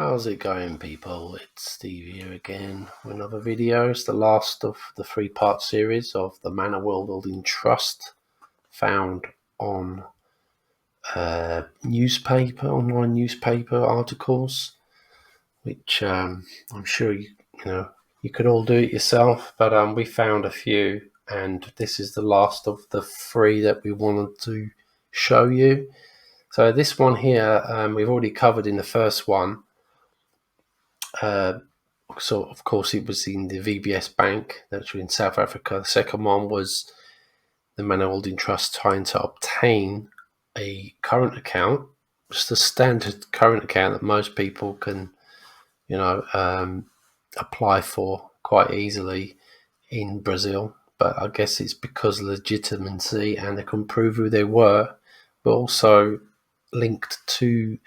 How's it going, people? It's Steve here again with another video. It's the last of the three-part series of the MANNA WORLD HOLDING TRUST, found on online newspaper articles, which I'm sure you could all do it yourself, but we found a few, and this is the last of the three that we wanted to show you. So this one here, we've already covered in the first one. So of course it was in the VBS Bank, that's in South Africa. The second one was the MANNA Holding Trust trying to obtain a current account, just a standard current account that most people can, apply for quite easily in Brazil. But I guess it's because of legitimacy and they couldn't prove who they were, but also linked to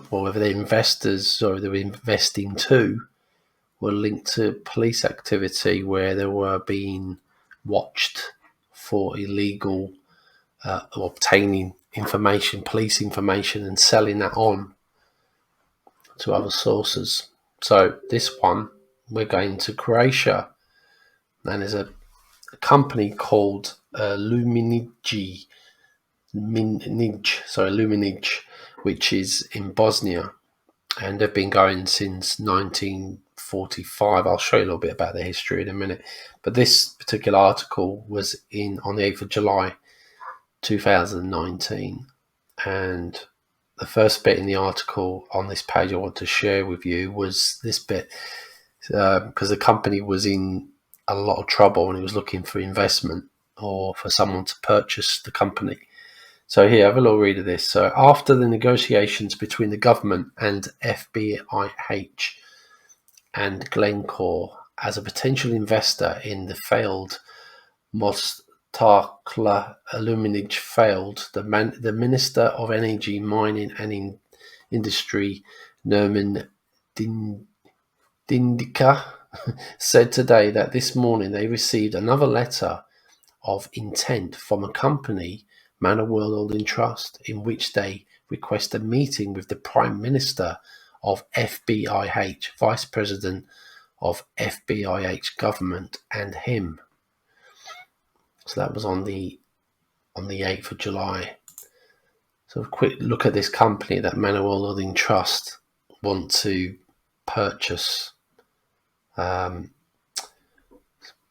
whether they're investors or they were investing to, were linked to police activity where they were being watched for illegal obtaining information, police information, and selling that on to other sources. So this one, we're going to Croatia, and there's a company called Aluminij, which is in Bosnia, and they've been going since 1945. I'll show you a little bit about the history in a minute, but this particular article was on the 8th of July 2019, and the first bit in the article on this page I want to share with you was this bit, because the company was in a lot of trouble and it was looking for investment or for someone to purchase the company. So here, have a little read of this. So after the negotiations between the government and FBIH and Glencore as a potential investor in the failed Mostarkla Aluminij failed, the Minister of Energy, Mining and Industry, Nermin Dindica, said today that this morning they received another letter of intent from a company, MANNA WORLD HOLDING TRUST, in which they request a meeting with the Prime Minister of FBIH, Vice President of FBIH government, and him. So that was on the 8th of July. So a quick look at this company that MANNA WORLD HOLDING TRUST want to purchase.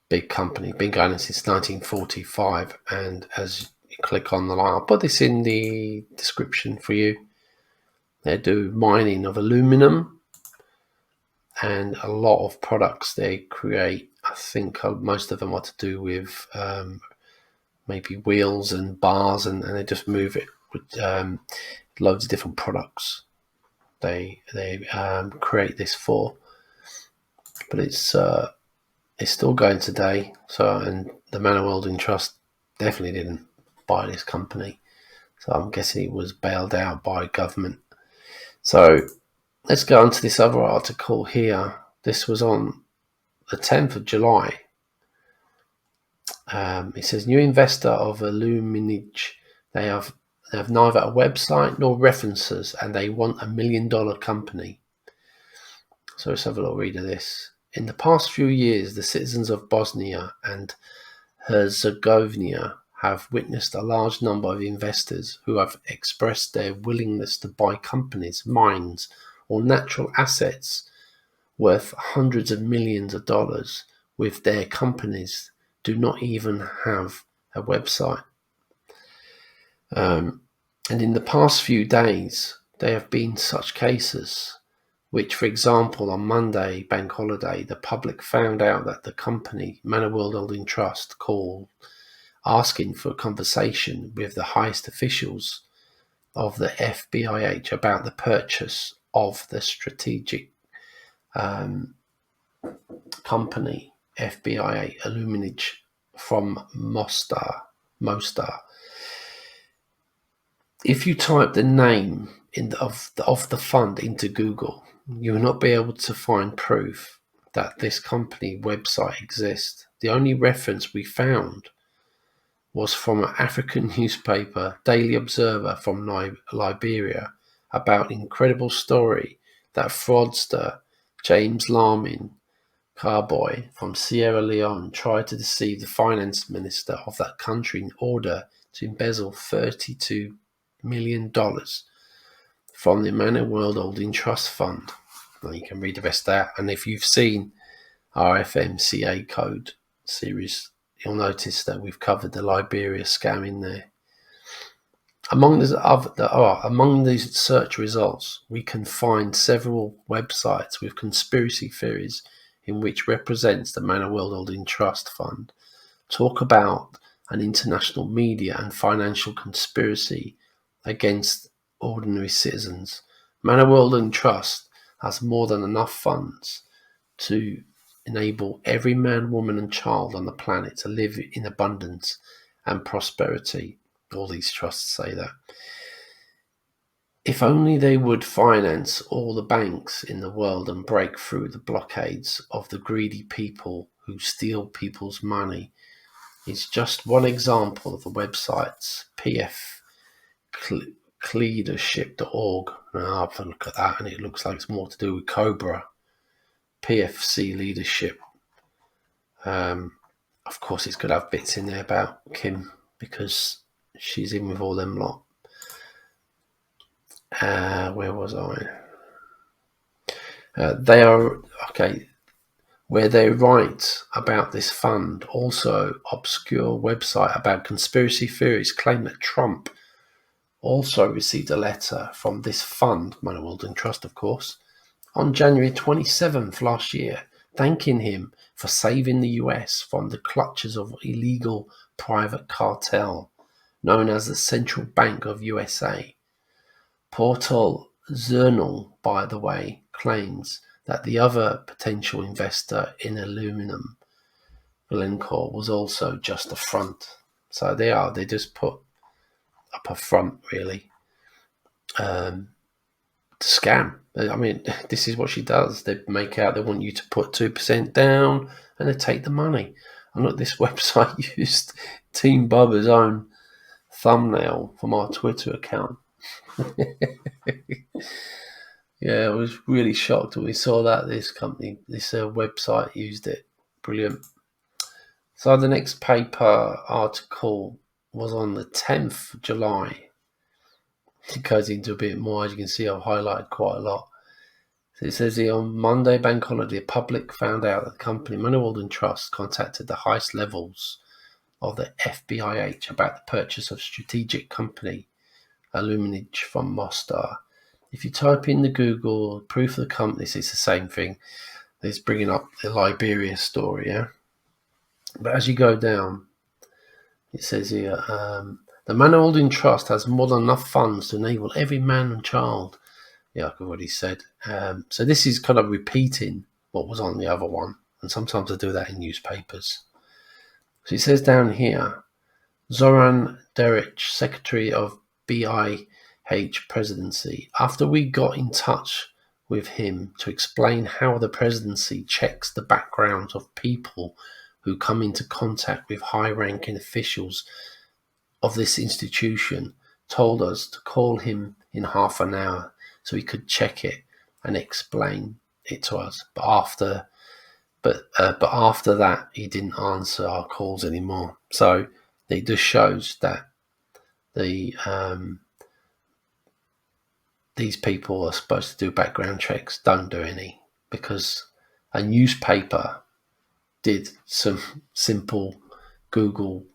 Big company, been going since 1945, and as you click on the line, I'll put this in the description for you. They do mining of aluminum and a lot of products they create. I think most of them are to do with maybe wheels and bars, and they just move it with loads of different products they create this for. But it's still going today. So, and the MANNA WORLD HOLDING TRUST definitely didn't buy this company. So I'm guessing it was bailed out by government. So let's go on to this other article here. This was on the 10th of July. It says, new investor of Aluminij. They have neither a website nor references, and they want $1 million company. So let's have a little read of this. In the past few years, the citizens of Bosnia and Herzegovina have witnessed a large number of investors who have expressed their willingness to buy companies, mines, or natural assets worth hundreds of millions of dollars with their companies do not even have a website. And in the past few days, there have been such cases, which, for example, on Monday, bank holiday, the public found out that the company, MANNA WORLD HOLDING TRUST, called asking for a conversation with the highest officials of the FBIH about the purchase of the strategic company, FBIH Aluminij, from Mostar. If you type the name of the fund into Google, you will not be able to find proof that this company website exists. The only reference we found was from an African newspaper, Daily Observer from Liberia, about an incredible story that fraudster James Lamin Carboy from Sierra Leone tried to deceive the finance minister of that country in order to embezzle $32 million from the MANNA World Holding Trust Fund. Now you can read the rest of that. And if you've seen our FMCA code series, you'll notice that we've covered the Liberia scam in there. Among these search results, we can find several websites with conspiracy theories in which represents the MANNA World Holding Trust Fund, talk about an international media and financial conspiracy against ordinary citizens. MANNA World Holding Trust has more than enough funds to enable every man, woman and child on the planet to live in abundance and prosperity. All these trusts say that. If only they would finance all the banks in the world and break through the blockades of the greedy people who steal people's money. It's just one example of the websites pfleadership.org. Now I've had a look at that and it looks like it's more to do with Cobra. PFC leadership. Of course it's going to have bits in there about Kim because she's in with all them lot. Where was I? They are okay. Where they write about this fund, also obscure website about conspiracy theories claim that Trump also received a letter from this fund, MANNA World Holding Trust, of course, on January 27th last year, thanking him for saving the US from the clutches of illegal private cartel known as the Central Bank of USA. Portal Zernal, by the way, claims that the other potential investor in aluminium, Glencore, was also just a front. So they just put up a front, really, to scam. I mean, this is what she does. They make out they want you to put 2% down and they take the money. And look, this website used Team Bubba's own thumbnail from our Twitter account. Yeah, I was really shocked when we saw that this website used it. Brilliant. So the next paper article was on the 10th of July. It goes into a bit more. As you can see, I've highlighted quite a lot. So it says here, on Monday, bank holiday, the public found out that the company MANNA World Holding Trust contacted the highest levels of the FBIH about the purchase of strategic company Aluminij from Mostar. If you type in the Google proof of the company, it's the same thing. It's bringing up the Liberia story, yeah. But as you go down, it says here, the MANNA Holding Trust has more than enough funds to enable every man and child. Yeah, like I've already said. So this is kind of repeating what was on the other one, and sometimes I do that in newspapers. So it says down here, Zoran Deric, Secretary of BIH Presidency. After we got in touch with him to explain how the presidency checks the backgrounds of people who come into contact with high-ranking officials of this institution, told us to call him in half an hour so he could check it and explain it to us. But after that, he didn't answer our calls anymore. So it just shows that these people are supposed to do background checks, don't do any, because a newspaper did some simple Google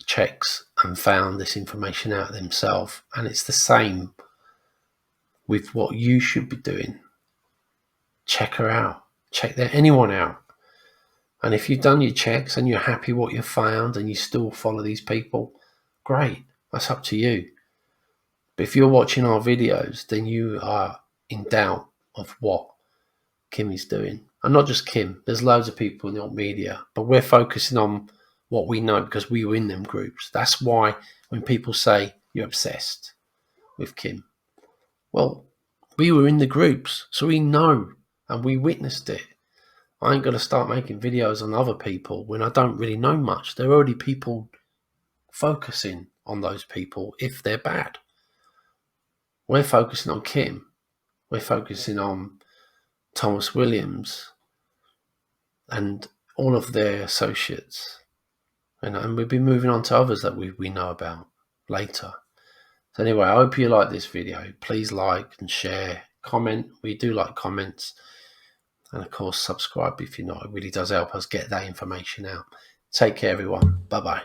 checks and found this information out themselves. And it's the same with what you should be doing. Check her out. Check anyone out. And if you've done your checks and you're happy what you've found and you still follow these people, great. That's up to you. But if you're watching our videos, then you are in doubt of what Kim is doing. And not just Kim. There's loads of people in the media. But we're focusing on what we know because we were in them groups. That's why when people say you're obsessed with Kim, well, we were in the groups, so we know and we witnessed it. I ain't going to start making videos on other people when I don't really know much. There are already people focusing on those people if they're bad. We're focusing on Kim. we're focusing on Thomas Williams and all of their associates. And we'll be moving on to others that we know about later. So anyway, I hope you like this video. Please like and share, comment. We do like comments. And of course, subscribe if you're not. It really does help us get that information out. Take care, everyone. Bye-bye.